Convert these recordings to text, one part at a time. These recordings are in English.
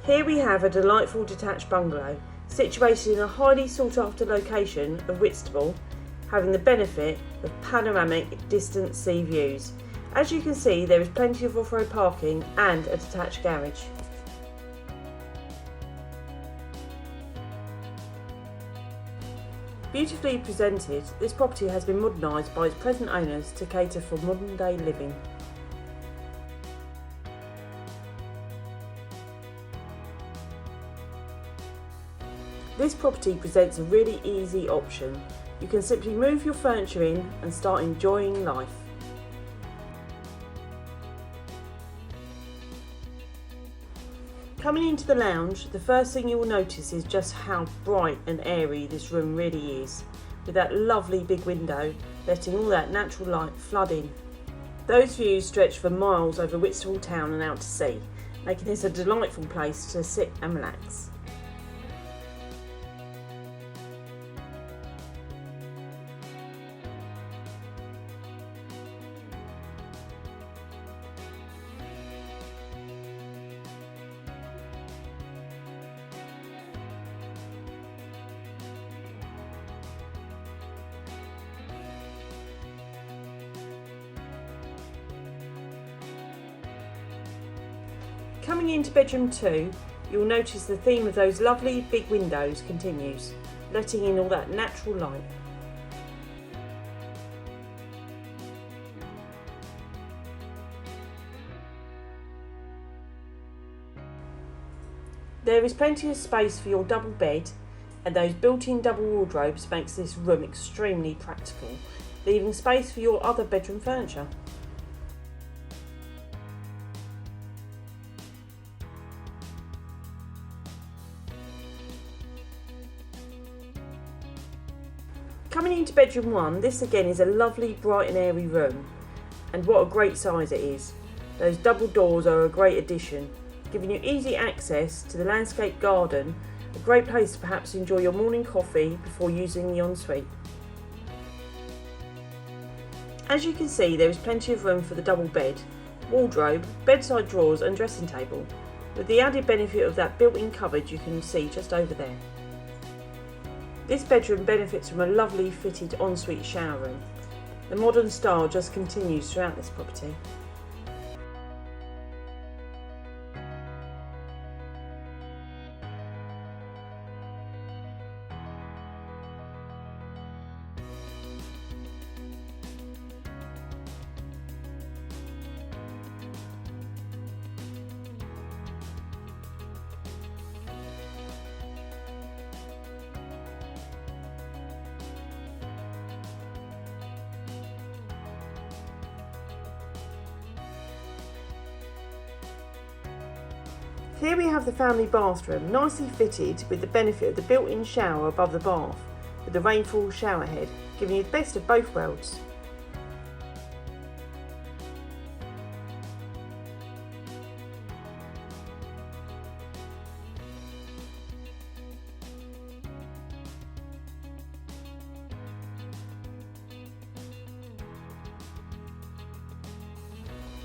Here we have a delightful detached bungalow, situated in a highly sought after location of Whitstable, having the benefit of panoramic distant sea views. As you can see, there is plenty of off-road parking and a detached garage. Beautifully presented, this property has been modernised by its present owners to cater for modern day living. This property presents a really easy option. You can simply move your furniture in and start enjoying life. Coming into the lounge, the first thing you will notice is just how bright and airy this room really is, with that lovely big window letting all that natural light flood in. Those views stretch for miles over Whitstable town and out to sea, making this a delightful place to sit and relax. Coming into bedroom 2, you'll notice the theme of those lovely big windows continues, letting in all that natural light. There is plenty of space for your double bed, and those built-in double wardrobes makes this room extremely practical, leaving space for your other bedroom furniture. Coming into bedroom 1, this again is a lovely bright and airy room, and what a great size it is. Those double doors are a great addition, giving you easy access to the landscape garden, a great place to perhaps enjoy your morning coffee before using the ensuite. As you can see, there is plenty of room for the double bed, wardrobe, bedside drawers and dressing table, with the added benefit of that built-in cupboard you can see just over there. This bedroom benefits from a lovely fitted ensuite shower room. The modern style just continues throughout this property. Here we have the family bathroom, nicely fitted with the benefit of the built-in shower above the bath, with the rainfall shower head, giving you the best of both worlds.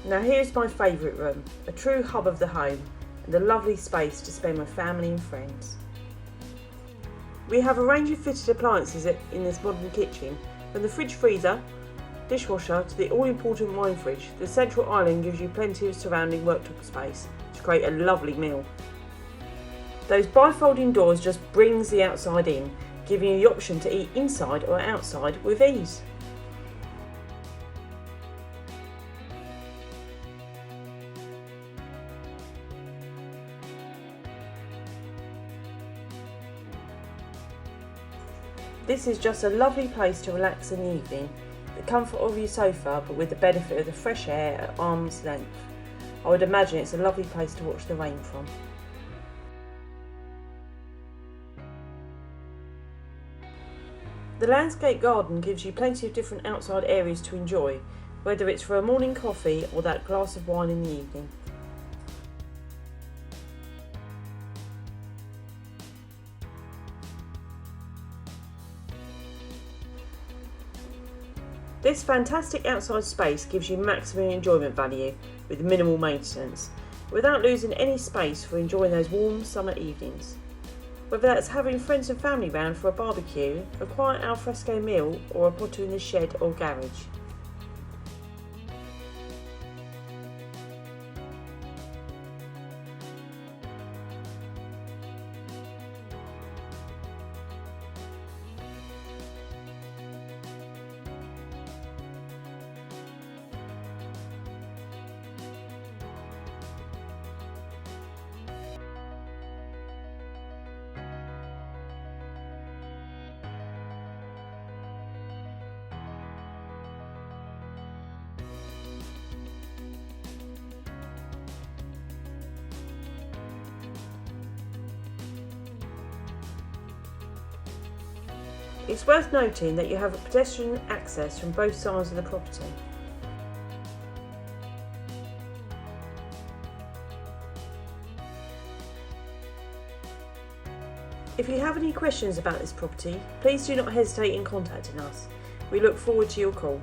Now here's my favourite room, a true hub of the home, and a lovely space to spend with family and friends. We have a range of fitted appliances in this modern kitchen, from the fridge freezer, dishwasher to the all-important wine fridge. The central island gives you plenty of surrounding worktop space to create a lovely meal. Those bifolding doors just brings the outside in, giving you the option to eat inside or outside with ease. This is just a lovely place to relax in the evening, the comfort of your sofa but with the benefit of the fresh air at arm's length. I would imagine it's a lovely place to watch the rain from. The landscape garden gives you plenty of different outside areas to enjoy, whether it's for a morning coffee or that glass of wine in the evening. This fantastic outside space gives you maximum enjoyment value with minimal maintenance, without losing any space for enjoying those warm summer evenings. Whether that's having friends and family round for a barbecue, a quiet alfresco meal, or a potter in the shed or garage. It's worth noting that you have pedestrian access from both sides of the property. If you have any questions about this property, please do not hesitate in contacting us. We look forward to your call.